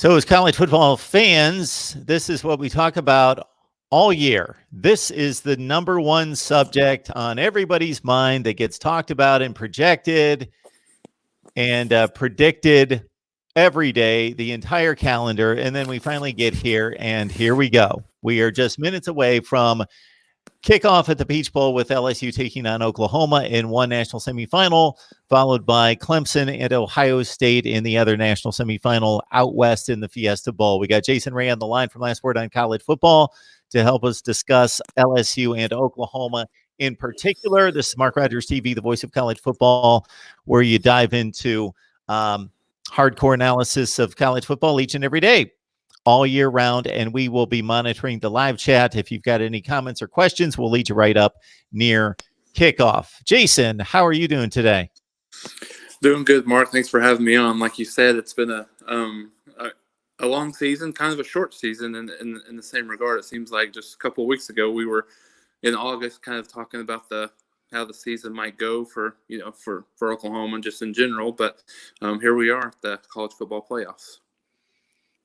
So as college football fans, this is what we talk about all year. This is the number one subject on everybody's mind that gets talked about and projected and predicted every day, the entire calendar. And then we finally get here, and here we go. We are just minutes away from kickoff at the Peach Bowl with LSU taking on Oklahoma in one national semifinal, followed by Clemson and Ohio State in the other national semifinal out west in the Fiesta Bowl. We got Jason Ray on the line from Last Word on College Football to help us discuss LSU and Oklahoma in particular. This is Mark Rogers TV, the voice of college football, where you dive into hardcore analysis of college football each and every day, all year round, and we will be monitoring the live chat. If you've got any comments or questions, we'll lead you right up near kickoff. Jason, how are you doing today? Doing good, Mark. Thanks for having me on. Like you said, it's been a long season, kind of a short season in the same regard. It seems like just a couple of weeks ago we were in August kind of talking about how the season might go for Oklahoma just in general, but here we are at the college football playoffs.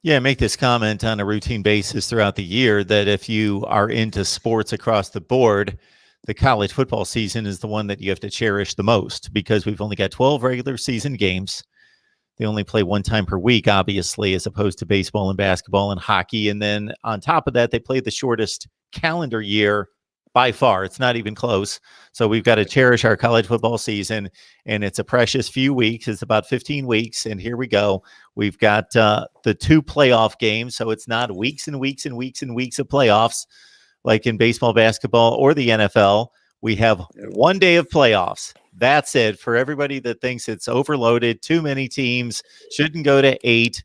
Yeah, make this comment on a routine basis throughout the year that if you are into sports across the board, the college football season is the one that you have to cherish the most because we've only got 12 regular season games. They only play one time per week, obviously, as opposed to baseball and basketball and hockey. And then on top of that, they play the shortest calendar year by far. It's not even close. So we've got to cherish our college football season, and it's a precious few weeks. It's about 15 weeks, and here we go. We've got the two playoff games, so it's not weeks and weeks and weeks and weeks of playoffs like in baseball, basketball, or the NFL. We have one day of playoffs. That's it. For everybody that thinks it's overloaded, too many teams, shouldn't go to 8,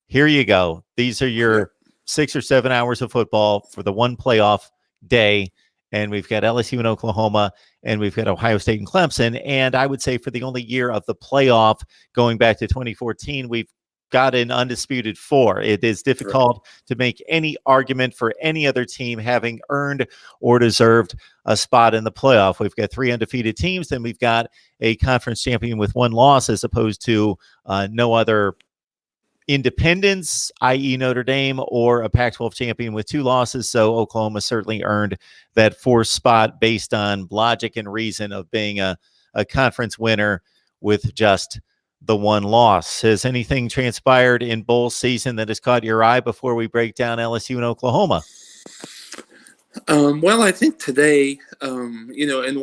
here you go. These are your 6 or 7 hours of football for the one playoff day. And we've got LSU and Oklahoma, and we've got Ohio State and Clemson. And I would say for the only year of the playoff going back to 2014, we've got an undisputed 4. It is difficult to make any argument for any other team having earned or deserved a spot in the playoff. We've got 3 undefeated teams, and we've got a conference champion with 1 loss as opposed to no other independents, i.e. Notre Dame, or a Pac-12 champion with 2 losses. So Oklahoma certainly earned that 4th spot based on logic and reason of being a conference winner with just the 1 loss. Has anything transpired in bowl season that has caught your eye before we break down LSU and Oklahoma? Well, I think today, and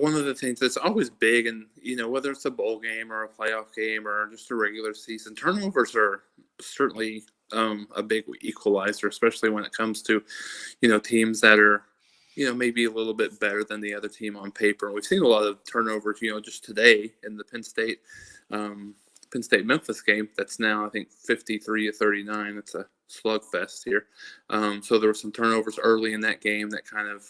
one of the things that's always big, and, whether it's a bowl game or a playoff game or just a regular season, turnovers are certainly a big equalizer, especially when it comes to, teams that are, maybe a little bit better than the other team on paper. We've seen a lot of turnovers, just today in the Penn State-Memphis game. That's now, I think, 53-39. It's a slugfest here. So there were some turnovers early in that game that kind of,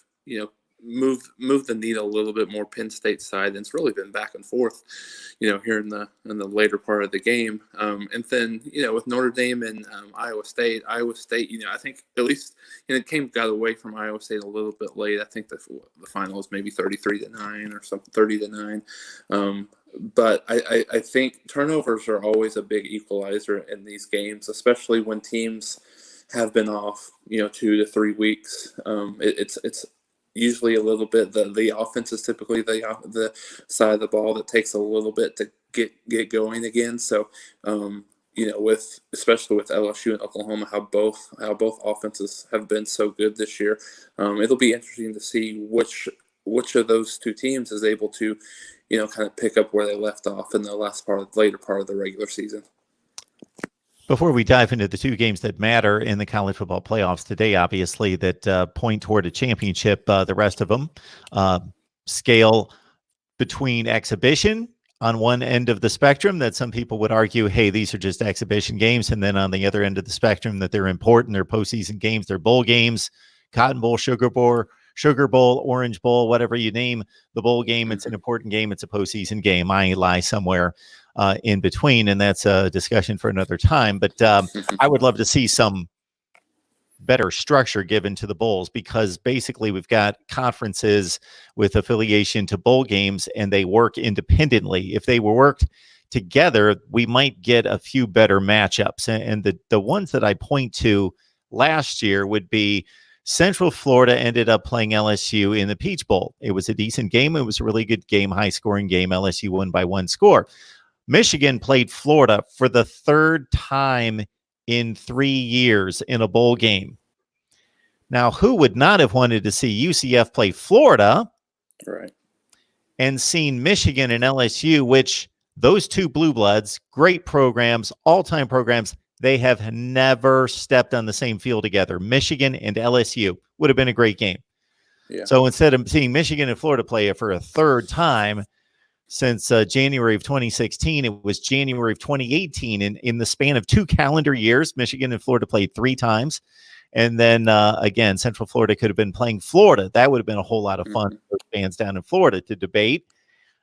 moved the needle a little bit more Penn State side. And it's really been back and forth, here in the later part of the game. And then, with Notre Dame and Iowa State, I think at least, it got away from Iowa State a little bit late. I think the final was maybe 33-9 or something, 30-9. But I think turnovers are always a big equalizer in these games, especially when teams have been off, 2 to 3 weeks. It's usually a little bit, the offense is typically the side of the ball that takes a little bit to get going again. So, especially with LSU and Oklahoma, how both offenses have been so good this year. It'll be interesting to see which of those 2 teams is able to, kind of pick up where they left off in the later part of the regular season. Before we dive into the 2 games that matter in the college football playoffs today, obviously, that point toward a championship, the rest of them scale between exhibition on one end of the spectrum that some people would argue, hey, these are just exhibition games. And then on the other end of the spectrum that they're important, they're postseason games, they're bowl games, Cotton Bowl, Sugar Bowl, Orange Bowl, whatever you name the bowl game. It's an important game. It's a postseason game. I lie somewhere in between, and that's a discussion for another time. But I would love to see some better structure given to the bowls, because basically we've got conferences with affiliation to bowl games, and they work independently. If they were worked together, we might get a few better matchups. And the ones that I point to last year would be Central Florida ended up playing LSU in the Peach Bowl. It was a decent game. It was a really good game, high-scoring game. LSU won by 1 score. Michigan played Florida for the 3rd time in 3 years in a bowl game. Now, who would not have wanted to see UCF play Florida? Right. And seen Michigan and LSU, which those two blue bloods, great programs, all-time programs, they have never stepped on the same field together. Michigan and LSU would have been a great game. Yeah. So instead of seeing Michigan and Florida play it for a 3rd time since January of 2016, it was January of 2018. And in the span of 2 calendar years, Michigan and Florida played 3 times. And then, again, Central Florida could have been playing Florida. That would have been a whole lot of fun for fans down in Florida to debate.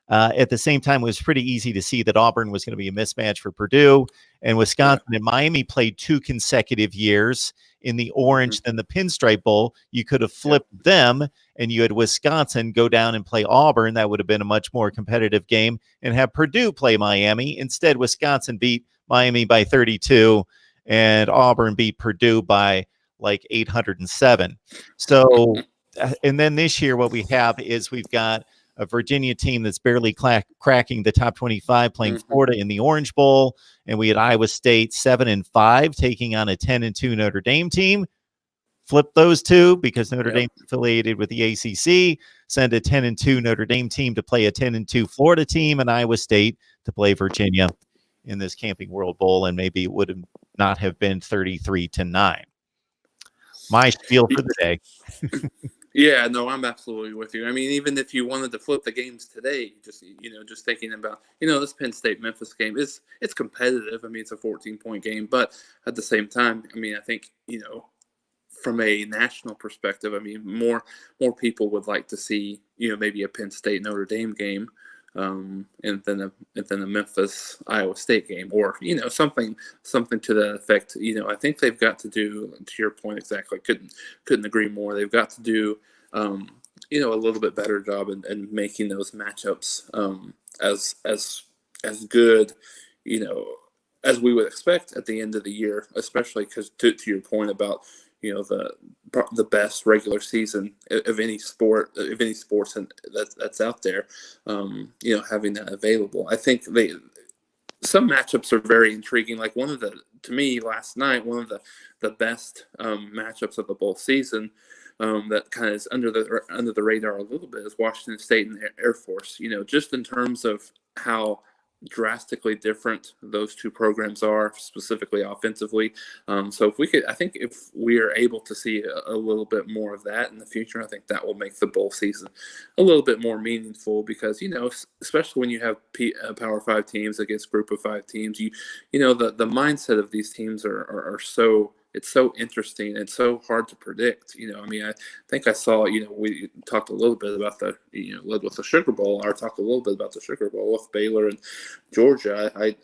At the same time, it was pretty easy to see that Auburn was going to be a mismatch for Purdue, and Wisconsin and Miami played 2 consecutive years in the Orange and the Pinstripe Bowl. You could have flipped them, and you had Wisconsin go down and play Auburn. That would have been a much more competitive game, and have Purdue play Miami. Instead, Wisconsin beat Miami by 32, and Auburn beat Purdue by like 807. So, and then this year, what we have is we've got a Virginia team that's barely cracking the top 25 playing Florida in the Orange Bowl. And we had Iowa State 7-5 taking on a 10-2 Notre Dame team. Flip those two because Notre Dame is affiliated with the ACC. Send a 10-2 Notre Dame team to play a 10-2 Florida team, and Iowa State to play Virginia in this Camping World Bowl. And maybe it would have not have been 33-9. My spiel for the day. Yeah, no, I'm absolutely with you. I mean, even if you wanted to flip the games today, just thinking about, this Penn State Memphis game it's competitive. I mean, it's a 14-point game, but at the same time, I mean, I think, from a national perspective, I mean, more people would like to see, maybe a Penn State Notre Dame game, and then a Memphis Iowa State game, or something to that effect. I think they've got to do, to your point exactly, couldn't agree more. They've got to do a little bit better job in making those matchups as good as we would expect at the end of the year, especially because to your point about the best regular season of any sports that's out there, having that available. I think some matchups are very intriguing. Like to me last night, one of the best matchups of the bowl season, that kind of is under the radar a little bit, is Washington State and Air Force. Just in terms of how drastically different those two programs are, specifically offensively. So if we are able to see a little bit more of that in the future, I think that will make the bowl season a little bit more meaningful, because especially when you have Power 5 teams against Group of 5 teams, the mindset of these teams are so. It's so interesting. It's so hard to predict. I mean, I think I saw, we talked a little bit about led with the Sugar Bowl. I talked a little bit about the Sugar Bowl with Baylor and Georgia. I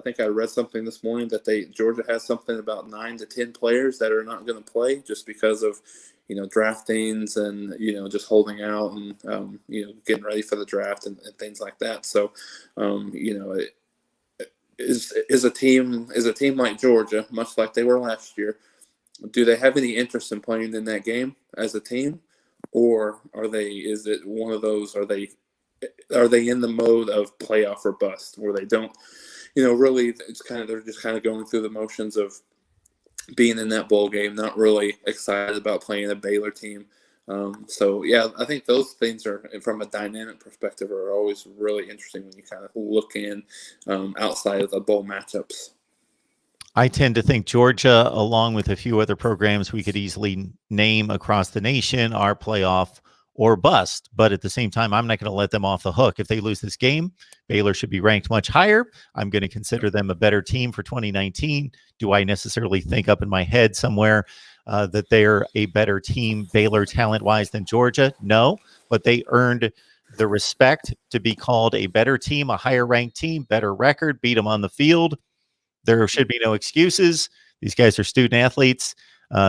think I read something this morning that Georgia has something about 9 to 10 players that are not going to play just because of, draftings and, just holding out and, getting ready for the draft and things like that. So, Is a team like Georgia, much like they were last year, do they have any interest in playing in that game as a team, or is it one of those? Are they in the mode of playoff or bust, where they don't, really? They're just kind of going through the motions of being in that bowl game, not really excited about playing a Baylor team. I think those things are, from a dynamic perspective, are always really interesting when you kind of look in outside of the bowl matchups. I tend to think Georgia, along with a few other programs we could easily name across the nation, are playoff or bust. But at the same time, I'm not going to let them off the hook. If they lose this game, Baylor should be ranked much higher. I'm going to consider them a better team for 2019. Do I necessarily think up in my head somewhere that they're a better team, Baylor talent-wise, than Georgia? No, but they earned the respect to be called a better team, a higher-ranked team, better record, beat them on the field. There should be no excuses. These guys are student athletes.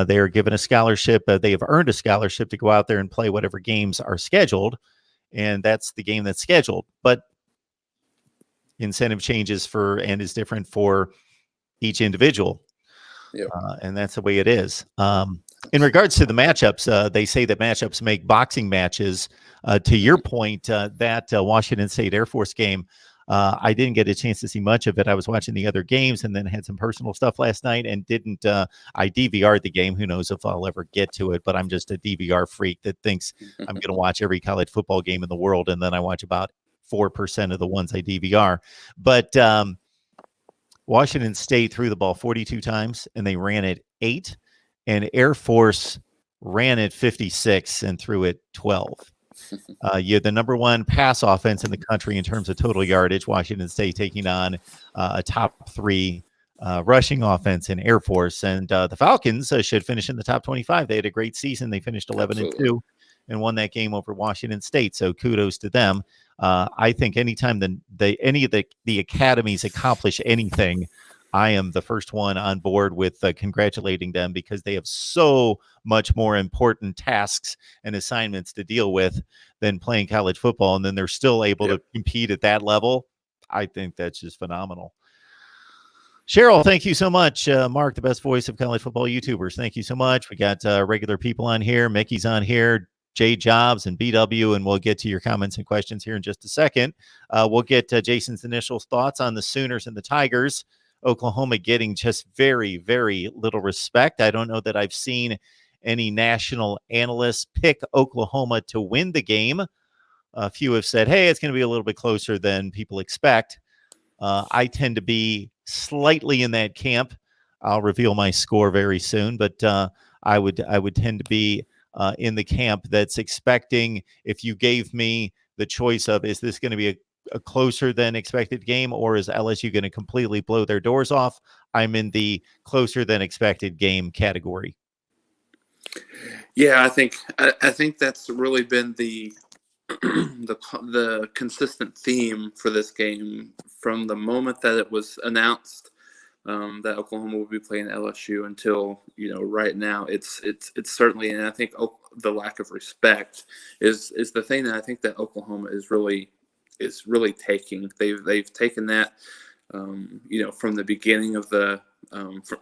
They are given a scholarship. They have earned a scholarship to go out there and play whatever games are scheduled, and that's the game that's scheduled. But incentive changes and is different for each individual. Yep. And that's the way it is. In regards to the matchups, they say that matchups make boxing matches. To your point, that Washington State Air Force game, I didn't get a chance to see much of it. I was watching the other games and then had some personal stuff last night and didn't. I DVR'd the game. Who knows if I'll ever get to it, but I'm just a DVR freak that thinks I'm going to watch every college football game in the world, and then I watch about 4% of the ones I DVR. But Washington State threw the ball 42 times, and they ran it 8, and Air Force ran it 56 and threw it 12. You're the number one pass offense in the country in terms of total yardage. Washington State taking on a top 3 rushing offense in Air Force, and the Falcons should finish in the top 25. They had a great season. They finished 11-2 and won that game over Washington State. So kudos to them. I think anytime any of the academies accomplish anything, I am the first one on board with congratulating them, because they have so much more important tasks and assignments to deal with than playing college football. And then they're still able to compete at that level. I think that's just phenomenal. Cheryl, thank you so much. Mark, the best voice of college football YouTubers. Thank you so much. We got regular people on here. Mickey's on here, Jay Jobs and BW, and we'll get to your comments and questions here in just a second. We'll get Jason's initial thoughts on the Sooners and the Tigers. Oklahoma getting just very, very little respect. I don't know that I've seen any national analysts pick Oklahoma to win the game. A few have said, hey, it's going to be a little bit closer than people expect. I tend to be slightly in that camp. I'll reveal my score very soon, but I would tend to be in the camp that's expecting, if you gave me the choice of, is this going to be a closer than expected game, or is LSU going to completely blow their doors off? I'm in the closer than expected game category. Yeah, I think that's really been the the consistent theme for this game from the moment that it was announced that Oklahoma would be playing LSU until right now. It's certainly, and I think the lack of respect is the thing that I think that Oklahoma is really taking. They've taken that from the beginning of the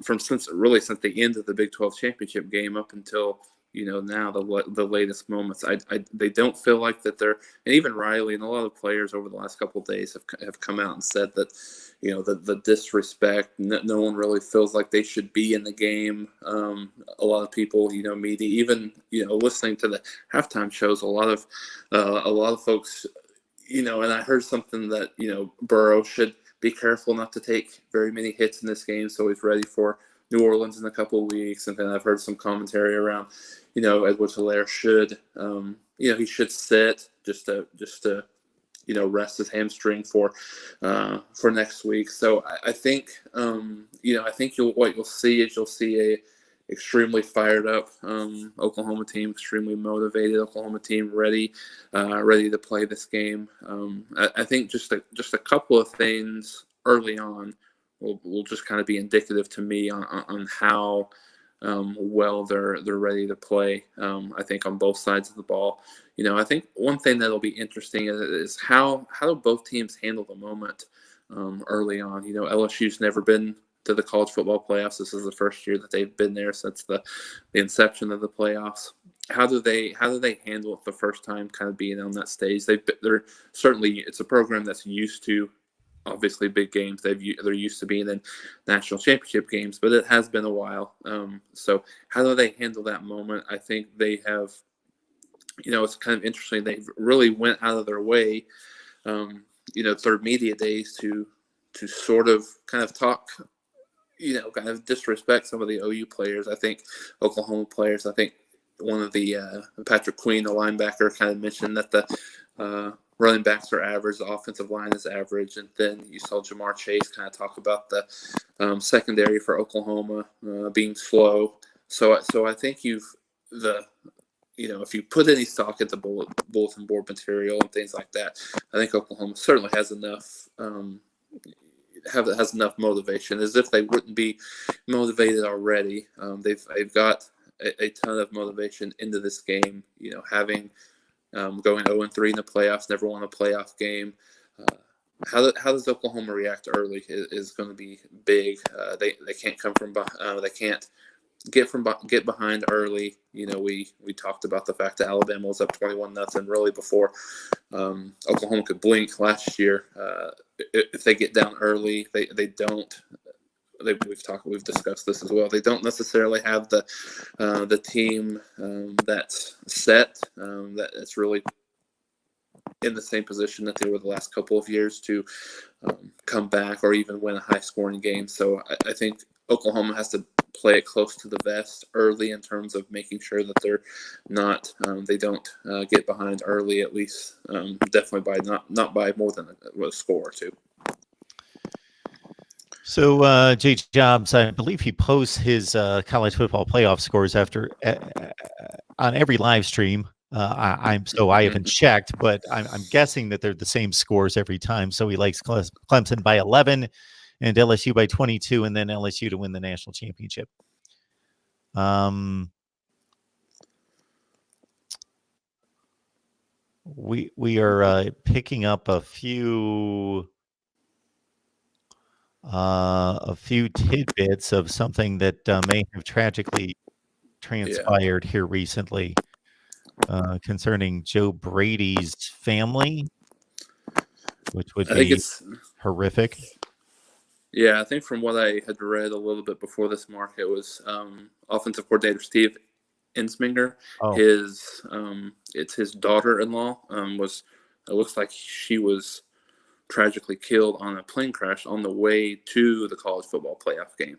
since the end of the Big 12 championship game up until now the latest moments. They don't feel like that they're, and even Riley and a lot of players over the last couple of days have come out and said that the disrespect, no one really feels like they should be in the game. A lot of people, media, even listening to the halftime shows, a lot of folks, and I heard something that Burrow should be careful not to take very many hits in this game, so he's ready for New Orleans in a couple of weeks. And then I've heard some commentary around, Edwards-Helaire should, he should sit just to rest his hamstring for next week. So I think, I think what you'll see is a extremely fired up Oklahoma team, extremely motivated Oklahoma team, ready to play this game. I think just a couple of things early on will just kind of be indicative to me on how well they're ready to play. I think on both sides of the ball. I think one thing that'll be interesting is how do both teams handle the moment early on. LSU's never been to the college football playoffs. This is the first year that they've been there since the inception of the playoffs. How do they handle it the first time kind of being on that stage? They're certainly, it's a program that's used to obviously big games. They're used to being in national championship games, but it has been a while. So how do they handle that moment? I think they have, it's kind of interesting. They really went out of their way, through media days to sort of kind of talk, kind of disrespect some of the OU players. I think Oklahoma players, I think one of the Patrick Queen, the linebacker, kind of mentioned that the running backs are average, the offensive line is average, and then you saw Jamar Chase kind of talk about the secondary for Oklahoma being slow. So I think if you put any stock at the bulletin board material and things like that, I think Oklahoma certainly has enough has enough motivation, as if they wouldn't be motivated already. They've got a ton of motivation into this game. Having going 0-3 in the playoffs, never won a playoff game. how does Oklahoma react early is going to be big. They can't come from they can't get behind early. We talked about the fact that Alabama was up 21-0 really before Oklahoma could blink last year. If they get down early, they don't. We've discussed this as well. They don't necessarily have the team that's set that's really in the same position that they were the last couple of years to come back or even win a high-scoring game. So I think Oklahoma has to play it close to the vest early in terms of making sure that they're not they don't get behind early, at least definitely by not by more than a score or two. So Jay Jobs, I believe he posts his college football playoff scores after on every live stream. I haven't checked, but I'm guessing that they're the same scores every time. So he likes Clemson by 11 and LSU by 22, and then LSU to win the national championship. We are picking up a few tidbits of something that may have tragically transpired here recently concerning Joe Brady's family, which would be horrific. Yeah, I think from what I had read a little bit before this, Mark, it was offensive coordinator Steve Ensminger. It's his daughter-in-law it looks like she was tragically killed on a plane crash on the way to the college football playoff game.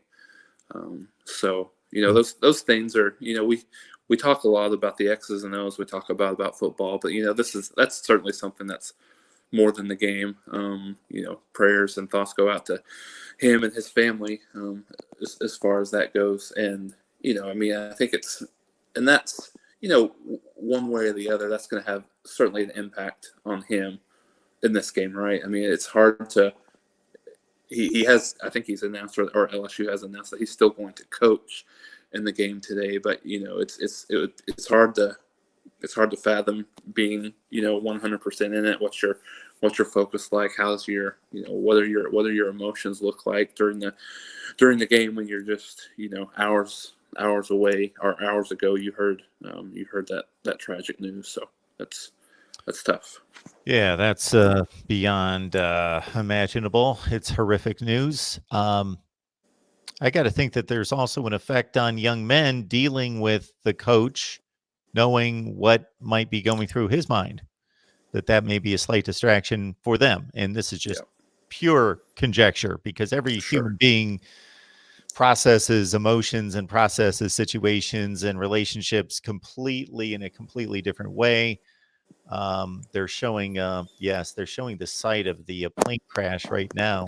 So those things are, we talk a lot about the X's and O's. We talk about football, but that's certainly something that's more than the game. Prayers and thoughts go out to him and his family as far as that goes. And I think that's one way or the other, that's going to have certainly an impact on him in this game, right? I mean, it's hard to. He has, I think he's announced, or LSU has announced that he's still going to coach in the game today. But it's hard to fathom being 100% in it. What's your focus like? How's your what are your emotions look like during the game when you're just hours away or hours ago you heard that tragic news. So that's tough. Yeah, that's beyond imaginable. It's horrific news. I got to think that there's also an effect on young men dealing with the coach, knowing what might be going through his mind, that may be a slight distraction for them. And this is just pure conjecture, because every human being processes emotions and processes situations and relationships in a completely different way. They're showing the site of the plane crash right now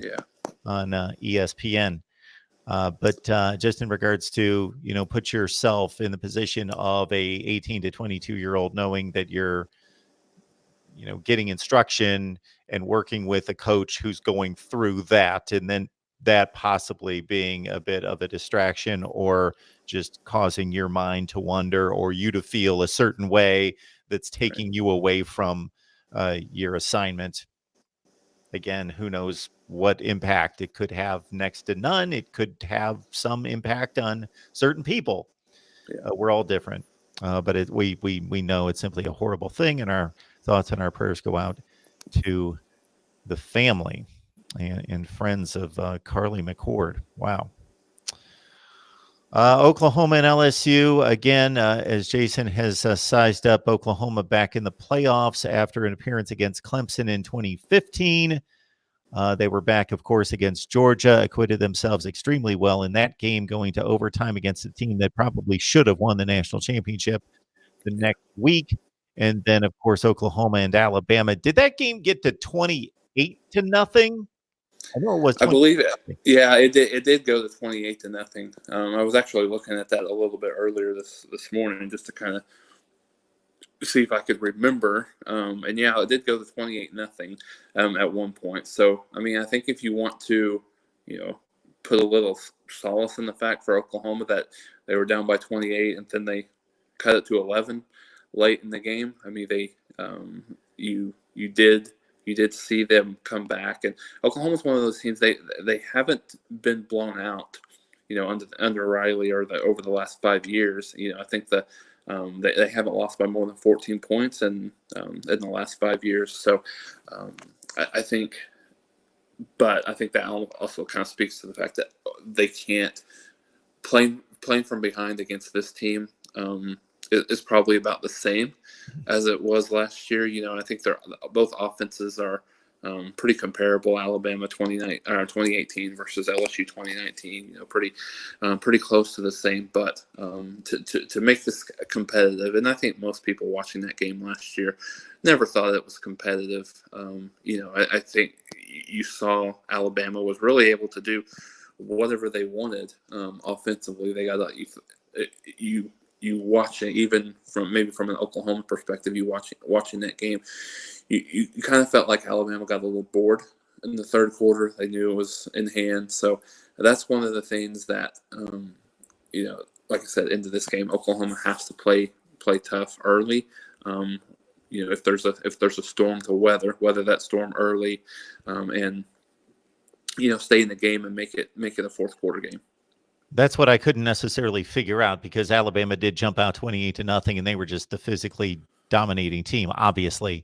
on ESPN. But just in regards to, put yourself in the position of a 18 to 22-year-old, knowing that you're, getting instruction and working with a coach who's going through that, and then that possibly being a bit of a distraction or just causing your mind to wander or you to feel a certain way that's taking you away from your assignment. Again, who knows what impact it could have? Next to none. It could have some impact on certain people. We're all different, but we know it's simply a horrible thing, and our thoughts and our prayers go out to the family and friends of Carly McCord. Wow. Oklahoma and LSU, again, as Jason has sized up Oklahoma back in the playoffs after an appearance against Clemson in 2015. They were back, of course, against Georgia, acquitted themselves extremely well in that game, going to overtime against a team that probably should have won the national championship the next week. And then, of course, Oklahoma and Alabama. Did that game get to 28-0? I know it was. I believe it. Yeah, it did. It did go to 28-0. I was actually looking at that a little bit earlier this morning just to kind of see if I could remember. And yeah, it did go to 28-0 at one point. So I think if you want to, put a little solace in the fact for Oklahoma that they were down by 28 and then they cut it to 11 late in the game. They you did you did see them come back. And Oklahoma's one of those teams, they haven't been blown out, under Riley or over the last 5 years. I think they haven't lost by more than 14 points in the last 5 years. So I think that also kind of speaks to the fact that they can't playing from behind against this team is probably about the same as it was last year. I think both offenses are pretty comparable. Alabama 2018 versus LSU 2019, pretty close to the same. But to make this competitive, and I think most people watching that game last year never thought it was competitive. I think you saw Alabama was really able to do whatever they wanted offensively. They got you watching, even from an Oklahoma perspective, you watching that game, you kind of felt like Alabama got a little bored in the third quarter. They knew it was in hand. So that's one of the things that like I said, into this game, Oklahoma has to play tough early. If there's a storm to weather that storm early, and stay in the game and make it a fourth quarter game. That's what I couldn't necessarily figure out, because Alabama did jump out 28-0, and they were just the physically dominating team, obviously.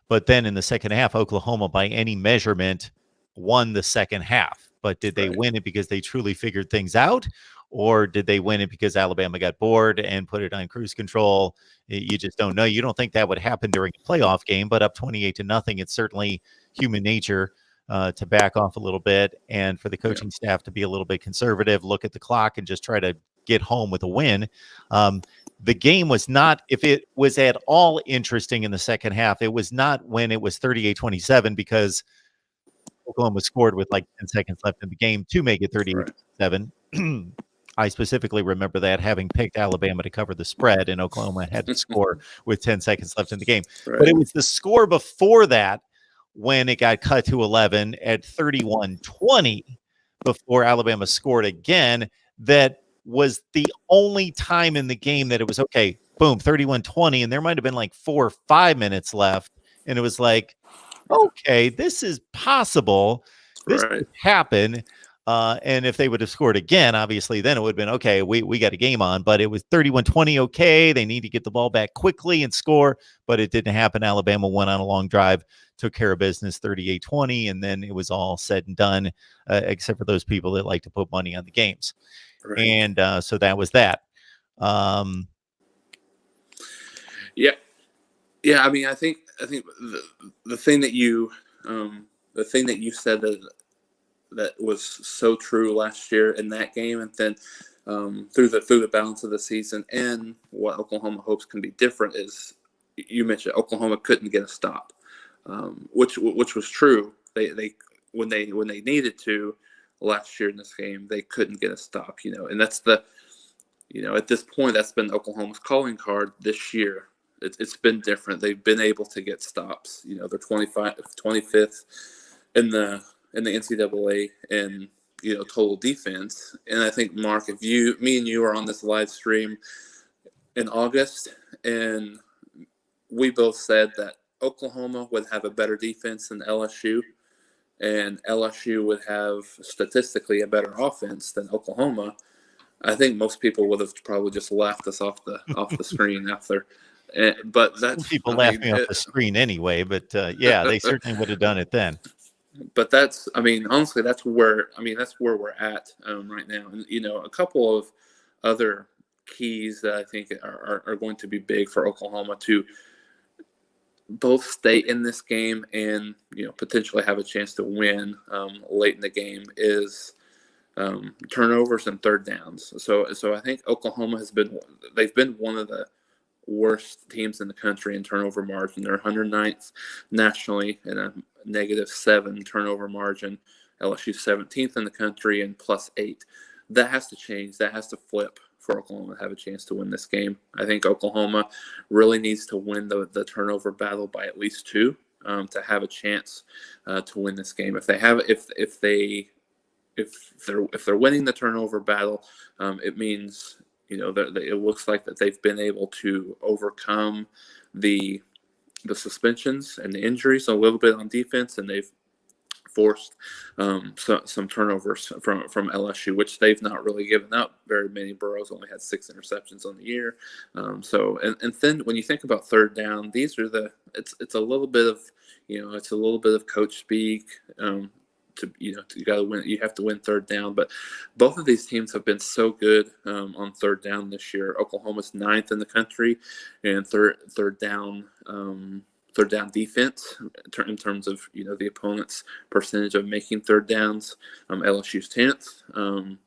But then in the second half, Oklahoma, by any measurement, won the second half. But did they win it because they truly figured things out? Or did they win it because Alabama got bored and put it on cruise control? You just don't know. You don't think that would happen during a playoff game, but up 28-0, it's certainly human nature to back off a little bit, and for the coaching staff to be a little bit conservative, look at the clock, and just try to get home with a win. The game was not, if it was at all interesting in the second half, it was not when it was 38-27, because Oklahoma scored with like 10 seconds left in the game to make it 38-27. I specifically remember that, having picked Alabama to cover the spread, and Oklahoma had to score with 10 seconds left in the game. But it was the score before that, when it got cut to 11 at 31-20 before Alabama scored again, that was the only time in the game that it was, okay, boom, 31-20, and there might have been like 4 or 5 minutes left, and it was like, okay, this is possible. This could happen. And if they would have scored again, obviously, then it would have been, okay, we got a game on. But it was 31-20, okay, they need to get the ball back quickly and score, but it didn't happen. Alabama went on a long drive, took care of business, 38-20, and then it was all said and done, except for those people that like to put money on the games. And so that was that. Yeah. I mean, I think the thing that you said that was so true last year in that game, and then through the balance of the season, and what Oklahoma hopes can be different, is you mentioned Oklahoma couldn't get a stop, which was true. They when they needed to last year in this game, they couldn't get a stop. And that's at this point, that's been Oklahoma's calling card this year. It's been different. They've been able to get stops. They're 25th in the NCAA in total defense. And I think, Mark, if me and you are on this live stream in August, and we both said that Oklahoma would have a better defense than LSU, and LSU would have statistically a better offense than Oklahoma, I think most people would have probably just laughed us off the screen after. But that's, people laugh me off the screen anyway. But yeah, they certainly would have done it then. But honestly, that's where we're at right now. And a couple of other keys that I think are going to be big for Oklahoma to both stay in this game and potentially have a chance to win late in the game is turnovers and third downs. So I think Oklahoma they've been one of the worst teams in the country in turnover margin. They're 109th nationally in a -7 turnover margin. LSU 17th in the country and +8. That has to change. That has to flip for Oklahoma to have a chance to win this game. I think Oklahoma really needs to win the turnover battle by at least 2 to have a chance to win this game. If they're winning the turnover battle, it means it looks like that they've been able to overcome the the suspensions and the injuries a little bit on defense, and they've forced some turnovers from LSU, which they've not really given up very many. Burrow's only had 6 interceptions on the year. And then when you think about third down, these are it's a little bit of it's a little bit of coach speak. You got to win. You have to win third down, but both of these teams have been so good on third down this year. Oklahoma's 9th in the country, and third down defense in terms of the opponent's percentage of making third downs. LSU's 10th.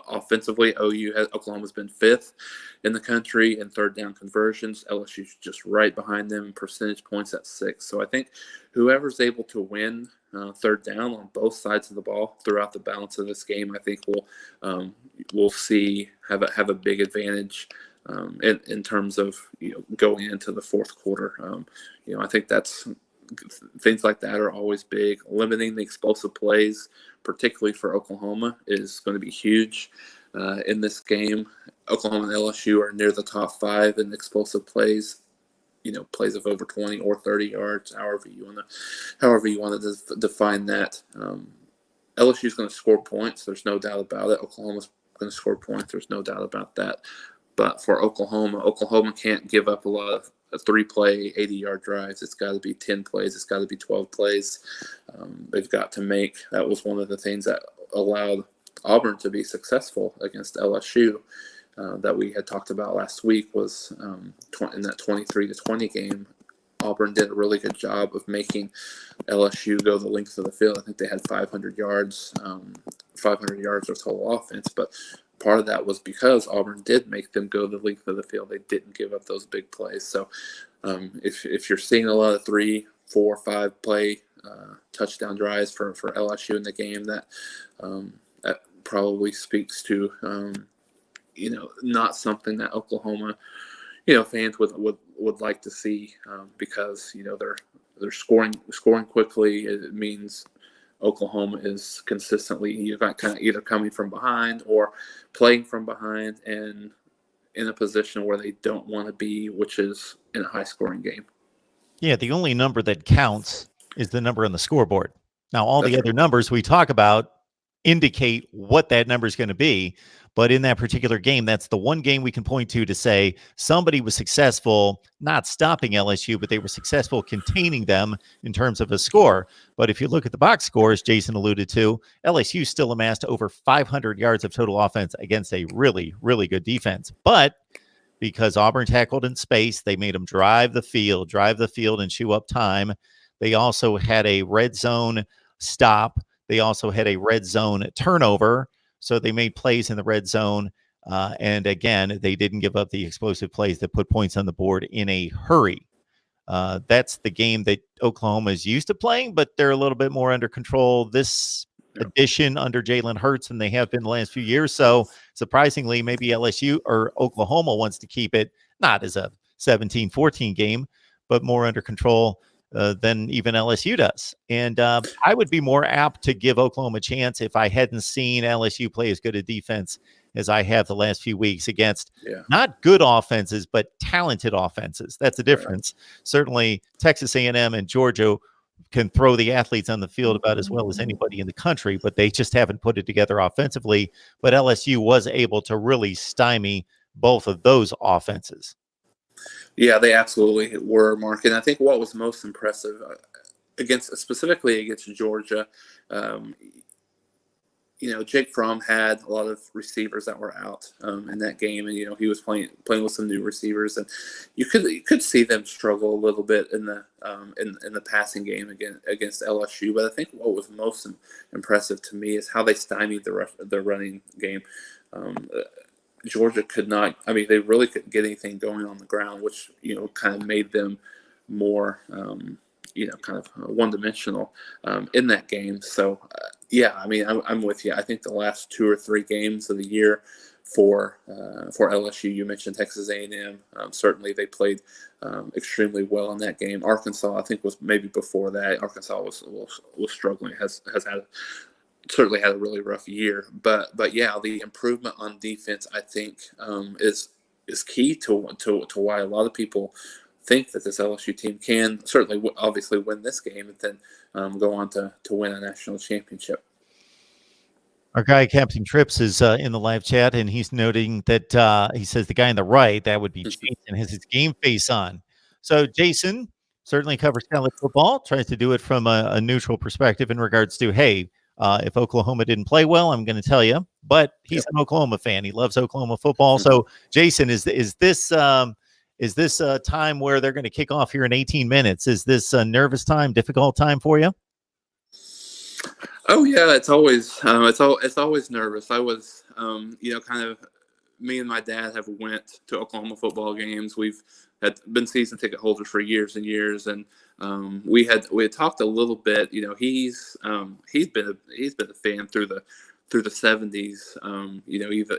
Offensively, Oklahoma's been 5th in the country in third down conversions. LSU's just right behind them in percentage points at 6th. So I think whoever's able to win third down on both sides of the ball throughout the balance of this game, I think we'll see have a big advantage in terms of going into the fourth quarter. I think that's things like that are always big. Limiting the explosive plays, particularly for Oklahoma, is going to be huge in this game. Oklahoma and LSU are near the top 5 in explosive plays. Plays of over 20 or 30 yards, however you want to define that. LSU is going to score points. There's no doubt about it. Oklahoma's going to score points. There's no doubt about that. But for Oklahoma can't give up a lot of 3-play, 80-yard drives. It's got to be 10 plays. It's got to be 12 plays. They've got to make. That was one of the things that allowed Auburn to be successful against LSU that we had talked about last week was in that 23-20 game. Auburn did a really good job of making LSU go the length of the field. I think they had 500 yards of total offense, but part of that was because Auburn did make them go the length of the field. They didn't give up those big plays. So if you're seeing a lot of 3, 4, 5 play touchdown drives for LSU in the game, that probably speaks to not something that Oklahoma fans would like to see, because they're scoring quickly. It means Oklahoma is consistently kind of either coming from behind or playing from behind and in a position where they don't want to be, which is in a high-scoring game. Yeah, the only number that counts is the number on the scoreboard. Now, all the other numbers we talk about indicate what that number is going to be. But in that particular game, that's the one game we can point to say somebody was successful, not stopping LSU, but they were successful containing them in terms of a score. But if you look at the box scores, Jason alluded to, LSU still amassed over 500 yards of total offense against a really, really good defense. But because Auburn tackled in space, they made them drive the field and chew up time. They also had a red zone stop. They also had a red zone turnover. So they made plays in the red zone. And again, they didn't give up the explosive plays that put points on the board in a hurry. That's the game that Oklahoma is used to playing, but they're a little bit more under control this edition under Jalen Hurts than they have been the last few years. So surprisingly, maybe LSU or Oklahoma wants to keep it not as a 17-14 game, but more under control than even LSU does. And I would be more apt to give Oklahoma a chance if I hadn't seen LSU play as good a defense as I have the last few weeks against not good offenses, but talented offenses. That's the difference. Right. Certainly Texas A&M and Georgia can throw the athletes on the field about as well as anybody in the country, but they just haven't put it together offensively. But LSU was able to really stymie both of those offenses. Yeah, they absolutely were, Mark. And I think what was most impressive specifically against Georgia, Jake Fromm had a lot of receivers that were out in that game, and he was playing with some new receivers, and you could see them struggle a little bit in the passing game against LSU. But I think what was most impressive to me is how they stymied the running game. Georgia could not. I mean, they really couldn't get anything going on the ground, which kind of made them more kind of one-dimensional in that game. So, I mean, I'm with you. I think the last 2 or 3 games of the year for LSU, you mentioned Texas A&M. Certainly, they played extremely well in that game. Arkansas, I think, was maybe before that. Arkansas was struggling. Certainly had a really rough year, but yeah, the improvement on defense, I think, is key to why a lot of people think that this LSU team can certainly obviously win this game and then go on to win a national championship. Our guy, Captain Trips, is in the live chat, and he's noting that he says the guy on the right, that would be Jason, has his game face on. So Jason certainly covers college football, tries to do it from a neutral perspective in regards to, hey, if Oklahoma didn't play well, I'm going to tell you. But he's an Oklahoma fan. He loves Oklahoma football. So, Jason, is this a time where they're going to kick off here in 18 minutes? Is this a nervous time, difficult time for you? Oh yeah, it's always nervous. I was kind of, me and my dad have went to Oklahoma football games. We've had been season ticket holders for years and years, and we had talked a little bit. He's been a fan through the 70s,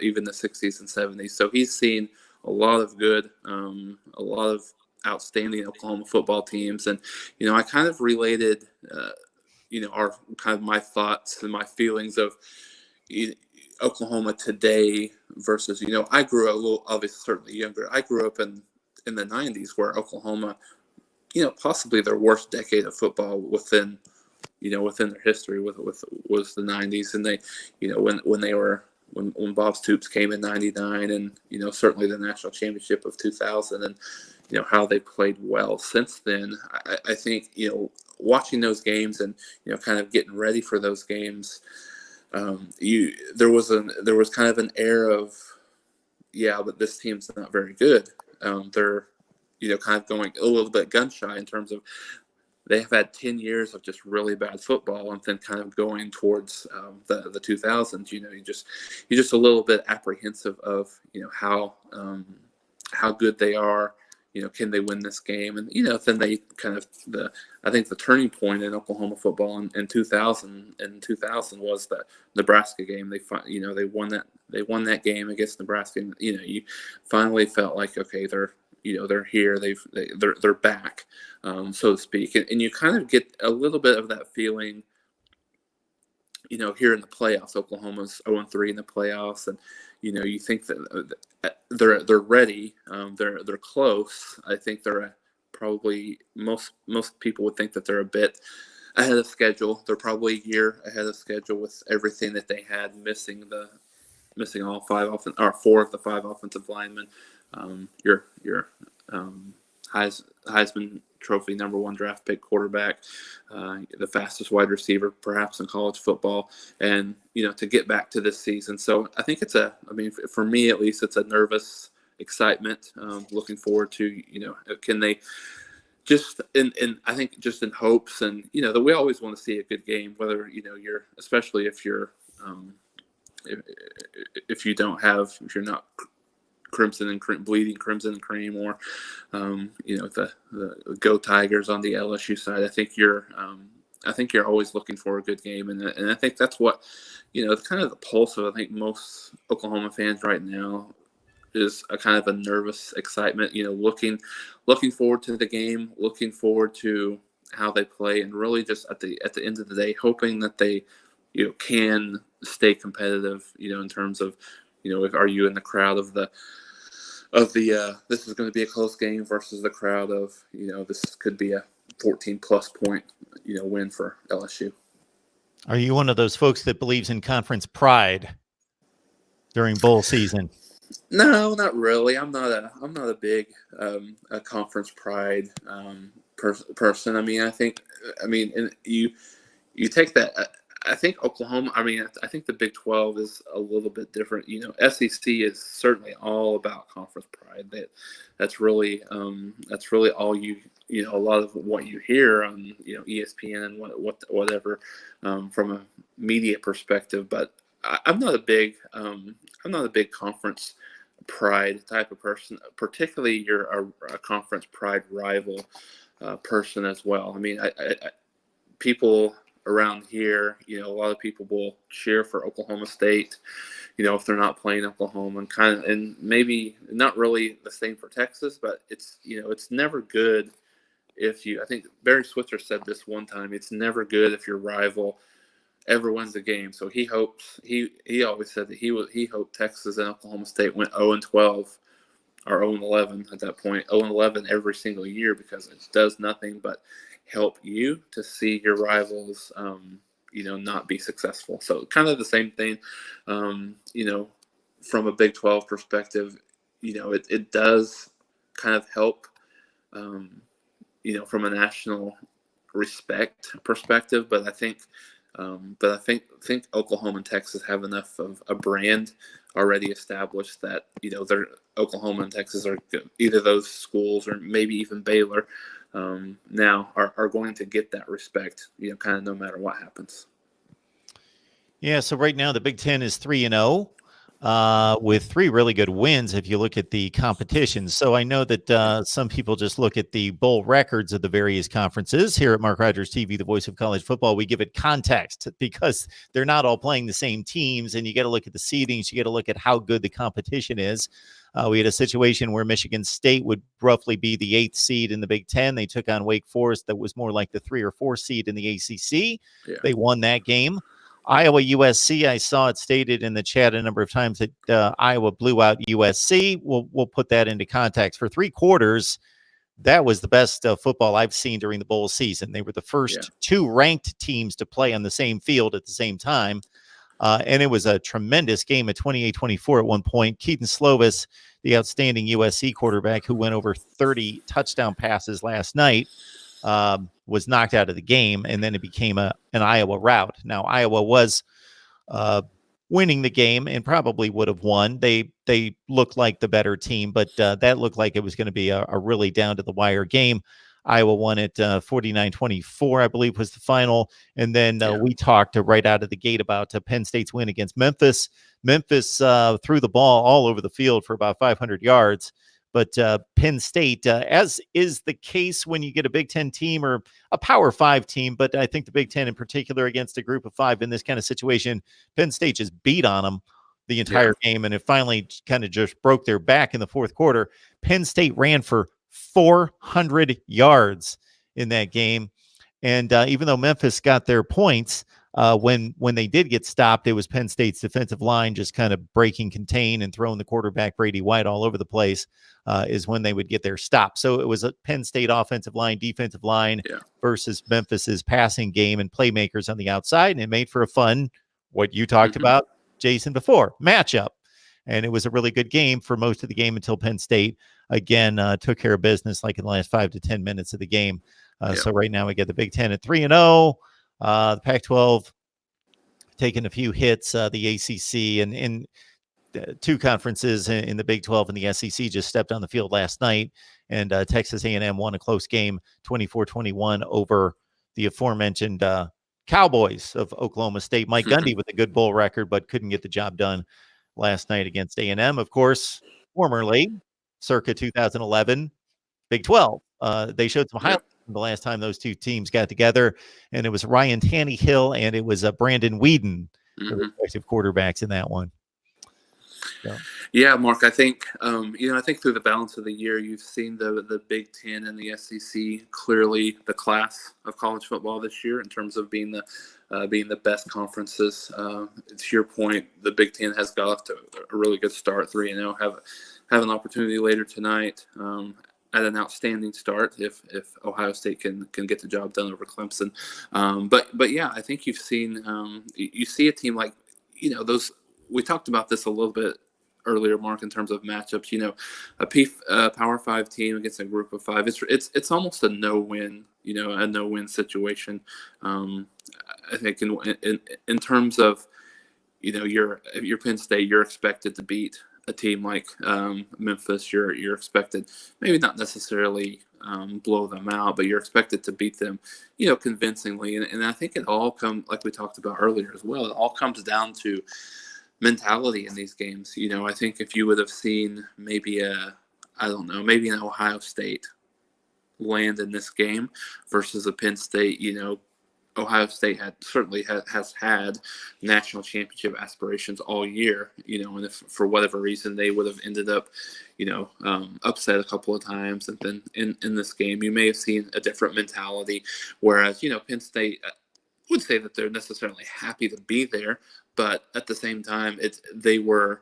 even the 60s and 70s. So he's seen a lot of good, a lot of outstanding Oklahoma football teams, and I kind of related. Our kind of my thoughts and my feelings of Oklahoma today versus, I grew up a little, obviously certainly younger. I grew up in the 90s where Oklahoma, possibly their worst decade of football within their history was the 90s. And they, when Bob Stoops came in 99 and, certainly the national championship of 2000 and, how they played well since then. I think, watching those games and kind of getting ready for those games, there was kind of an air of, but this team's not very good. They're kind of going a little bit gun shy in terms of they have had 10 years of just really bad football, and then kind of going towards the 2000s. You're just a little bit apprehensive of how good they are. Can they win this game? And, then they kind of, I think the turning point in Oklahoma football in 2000 was that Nebraska game. They won that game against Nebraska. And, you finally felt like, okay, they're here. They're back, so to speak. And you kind of get a little bit of that feeling, here in the playoffs. Oklahoma's 0-3 in the playoffs, and you think that they're ready. They're close. I think they're probably most people would think that they're a bit ahead of schedule. They're probably a year ahead of schedule with everything that they had, missing all four of the five offensive linemen. Your Heisman Trophy #1 draft pick quarterback, the fastest wide receiver perhaps in college football, and to get back to this season. So I think for me at least, it's a nervous excitement. Looking forward to can they just I think just in hopes, and that we always want to see a good game, whether you're, especially if you're if you're not crimson and bleeding crimson and cream, or the Go Tigers on the LSU side. I think you're always looking for a good game, and I think that's what kind of the pulse of I think most Oklahoma fans right now is a kind of a nervous excitement. Looking forward to the game, looking forward to how they play, and really just at the end of the day, hoping that they can stay competitive. In terms of are you in the crowd of the this is going to be a close game versus the crowd of this could be a 14+ point win for LSU. Are you one of those folks that believes in conference pride during bowl season? No, not really. I'm not a big a conference pride person. And you take that. I think Oklahoma. I think the Big 12 is a little bit different. SEC is certainly all about conference pride. That's really all you. A lot of what you hear on ESPN and whatever from a media perspective. But I'm not a big conference pride type of person. Particularly, you're a conference pride rival person as well. I people around here, a lot of people will cheer for Oklahoma State, if they're not playing Oklahoma, and maybe not really the same for Texas, but it's never good if I think Barry Switzer said this one time, it's never good if your rival ever wins the game. So he always said that he hoped Texas and Oklahoma State went 0-12 are 0-11 at that point, 0-11 every single year, because it does nothing but help you to see your rivals, not be successful. So kind of the same thing, from a Big 12 perspective, it does kind of help, from a national respect perspective. But I think Oklahoma and Texas have enough of a brand already established that they're Oklahoma and Texas are either those schools or maybe even Baylor now are going to get that respect, kind of no matter what happens. Yeah, so right now the Big Ten is 3-0 with 3 really good wins if you look at the competition. So I know that some people just look at the bowl records of the various conferences. Here at Mark Rogers TV, the voice of college football, we give it context because they're not all playing the same teams, and you got to look at the seedings. You got to look at how good the competition is. We had a situation where Michigan State would roughly be the 8th seed in the Big Ten. They took on Wake Forest that was more like the 3 or 4 seed in the ACC. Yeah. They won that game. Iowa USC, I saw it stated in the chat a number of times that Iowa blew out USC. We'll put that into context. For 3 quarters, that was the best football I've seen during the bowl season. They were the first 2 ranked teams to play on the same field at the same time. And it was a tremendous game at 28-24 at one point. Keaton Slovis, the outstanding USC quarterback who went over 30 touchdown passes last night, was knocked out of the game, and then it became an Iowa rout. Now, Iowa was winning the game and probably would have won. They looked like the better team, but that looked like it was going to be a really down-to-the-wire game. Iowa won it 49-24, I believe, was the final. And then we talked right out of the gate about Penn State's win against Memphis. Memphis threw the ball all over the field for about 500 yards. But Penn State, as is the case when you get a Big Ten team or a Power 5 team, but I think the Big Ten in particular against a group of 5 in this kind of situation, Penn State just beat on them the entire game, and it finally kind of just broke their back in the fourth quarter. Penn State ran for 400 yards in that game. And even though Memphis got their points, when they did get stopped, it was Penn State's defensive line just kind of breaking contain and throwing the quarterback Brady White all over the place is when they would get their stop. So it was a Penn State offensive line, defensive line versus Memphis's passing game and playmakers on the outside. And it made for a fun, what you talked about, Jason, before, matchup. And it was a really good game for most of the game until Penn State, again, took care of business like in the last 5 to 10 minutes of the game. So right now we get the Big Ten at 3-0. The Pac-12 taking a few hits. The ACC and 2 conferences in the Big 12 and the SEC just stepped on the field last night. And Texas A&M won a close game, 24-21 over the aforementioned Cowboys of Oklahoma State. Mike Gundy with a good bowl record, but couldn't get the job done last night against A&M. Of course, formerly, circa 2011, Big 12. They showed some highlights the last time those 2 teams got together, and it was Ryan Tannehill and it was Brandon Weeden, the respective quarterbacks in that one. So. Yeah, Mark, I think I think through the balance of the year, you've seen the Big Ten and the SEC clearly the class of college football this year in terms of being the best conferences. To your point, the Big Ten has got off to a really good start, 3-0. Have an opportunity later tonight at an outstanding start if Ohio State can get the job done over Clemson. But yeah, I think you've seen you see a team like those. We talked about this a little bit earlier, Mark, in terms of matchups. A Power 5 team against a group of 5. It's almost a no-win, a no-win situation. I think in terms of your Penn State, you're expected to beat a team like Memphis. You're expected, maybe not necessarily blow them out, but you're expected to beat them, convincingly. And I think it all comes, like we talked about earlier as well, it all comes down to mentality in these games. I think if you would have seen maybe an Ohio State land in this game versus a Penn State, Ohio State has had national championship aspirations all year, and if for whatever reason they would have ended up, upset a couple of times, and then in this game, you may have seen a different mentality. Whereas, Penn State, wouldn't say that they're necessarily happy to be there, but at the same time, they were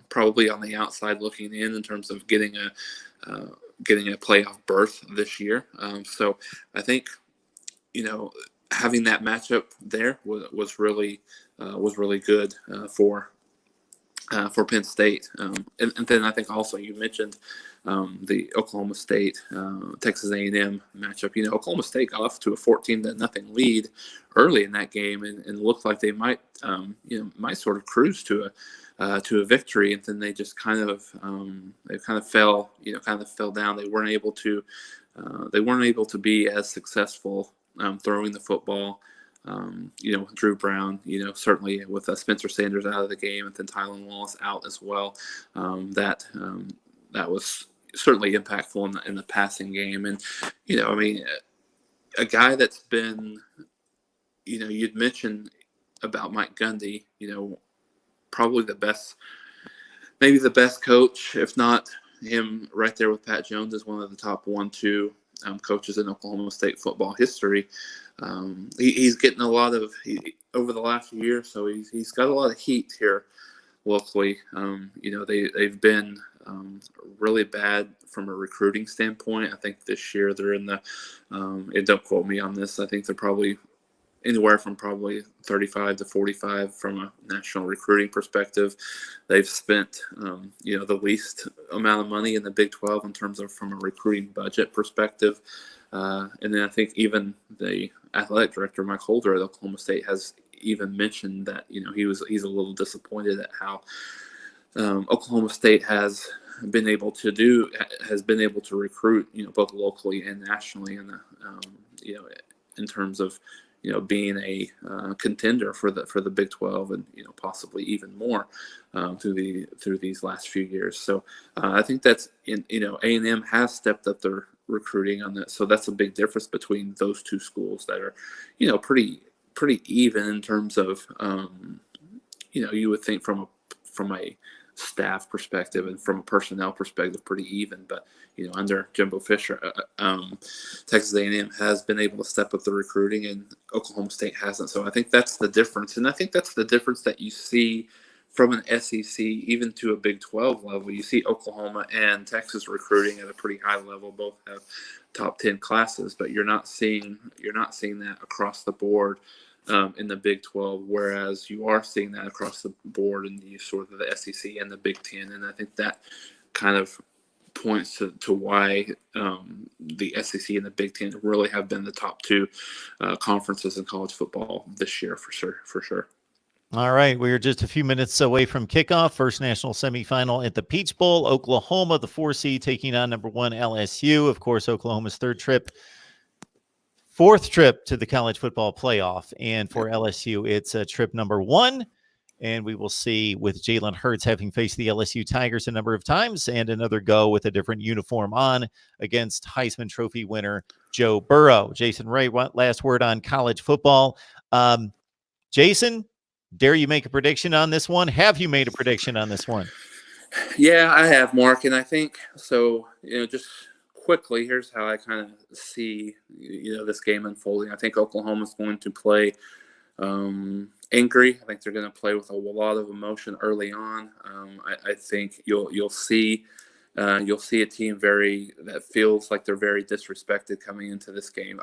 probably on the outside looking in terms of getting a playoff berth this year. So I think having that matchup there was really good for Penn State. And then I think also you mentioned the Oklahoma State Texas A&M matchup. Oklahoma State got off to a 14-0 lead early in that game and looked like they might sort of cruise to a victory, and then they just kind of fell down. They weren't able to be as successful throwing the football. Drew Brown, certainly with Spencer Sanders out of the game and then Tylan Wallace out as well. That was certainly impactful in the passing game. And, a guy that's been, you'd mentioned about Mike Gundy, probably maybe the best coach, if not him right there with Pat Jones as one of the top 1-2 coaches in Oklahoma State football history. He's getting a lot of over the last year, so he's got a lot of heat here locally. They've been really bad from a recruiting standpoint. I think this year they're in the and don't quote me on this, I think they're probably anywhere from probably 35 to 45 from a national recruiting perspective. They've spent the least amount of money in the Big 12 in terms of from a recruiting budget perspective. And then I think even the athletic director, Mike Holder at Oklahoma State, has even mentioned that he's a little disappointed at how Oklahoma State has been able to recruit both locally and nationally, and in terms of being a contender for the Big 12 and possibly even more through these last few years. So I think that's A&M has stepped up their recruiting on that, so that's a big difference between those two schools that are pretty even in terms of you would think from a staff perspective and from a personnel perspective pretty even, but under Jimbo Fisher, Texas A&M has been able to step up the recruiting and Oklahoma State hasn't. So I think that's the difference, and I think that's the difference that you see from an SEC even to a Big 12 level. You see Oklahoma and Texas recruiting at a pretty high level. Both have top 10 classes, but you're not seeing that across the board in the Big 12, whereas you are seeing that across the board in the sort of the SEC and the Big 10. And I think that kind of points to why the SEC and the Big 10 really have been the top two conferences in college football this year for sure. All right, we're just a few minutes away from kickoff. First national semifinal at the Peach Bowl. Oklahoma, the 4 seed, taking on number 1 LSU. Of course, Oklahoma's fourth trip to the college football playoff. And for LSU, it's trip number 1. And we will see, with Jalen Hurts having faced the LSU Tigers a number of times, and another go with a different uniform on against Heisman Trophy winner Joe Burrow. Jason Ray, what last word on college football? Jason, dare you make a prediction on this one? Have you made a prediction on this one? Yeah, I have, Mark, and I think so. Just quickly, here's how I kind of see this game unfolding. I think Oklahoma's going to play angry. I think they're going to play with a lot of emotion early on. I think you'll see a team that feels like they're very disrespected coming into this game.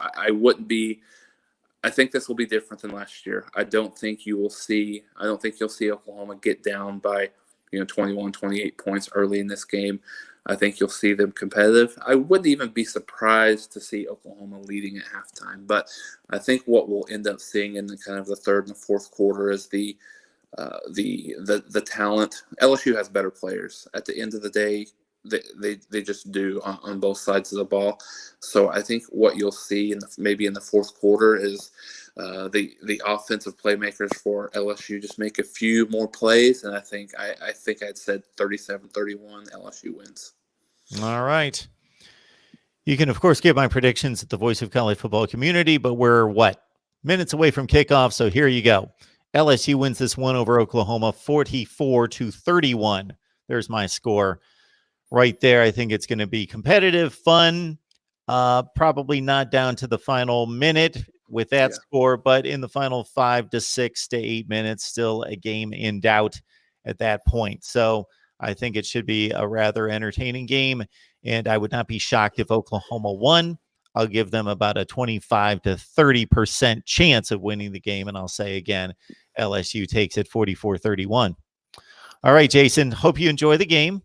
I think this will be different than last year. I don't think you'll see Oklahoma get down by 21, 28 points early in this game. I think you'll see them competitive. I wouldn't even be surprised to see Oklahoma leading at halftime. But I think what we'll end up seeing in the kind of the third and the fourth quarter is the talent. LSU has better players. At the end of the day, they just do on both sides of the ball. So I think what you'll see maybe in the fourth quarter is the offensive playmakers for LSU just make a few more plays, and I think I'd said 37-31 LSU wins. All right. You can, of course, get my predictions at the Voice of College Football Community, but we're minutes away from kickoff, so here you go. LSU wins this one over Oklahoma 44-31. There's my score right there. I think it's going to be competitive, fun, probably not down to the final minute. with that score, but in the final 5 to 6 to 8 minutes, still a game in doubt at that point. So I think it should be a rather entertaining game, and I would not be shocked if Oklahoma won. I'll give them about a 25 to 30% chance of winning the game, and I'll say again, LSU takes it 44-31. All right, Jason, hope you enjoy the game.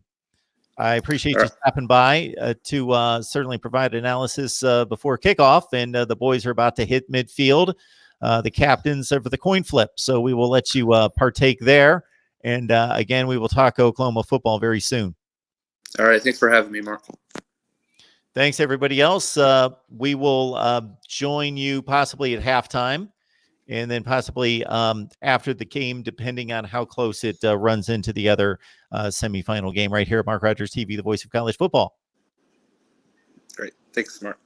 I appreciate you stopping by to certainly provide analysis before kickoff, and the boys are about to hit midfield. The captains of the coin flip, so we will let you partake there. And again, we will talk Oklahoma football very soon. All right, thanks for having me, Mark. Thanks, everybody else. We will join you possibly at halftime, and then possibly after the game, depending on how close it runs into the other semifinal game right here at Mark Rogers TV, the voice of college football. Great. Thanks, Mark.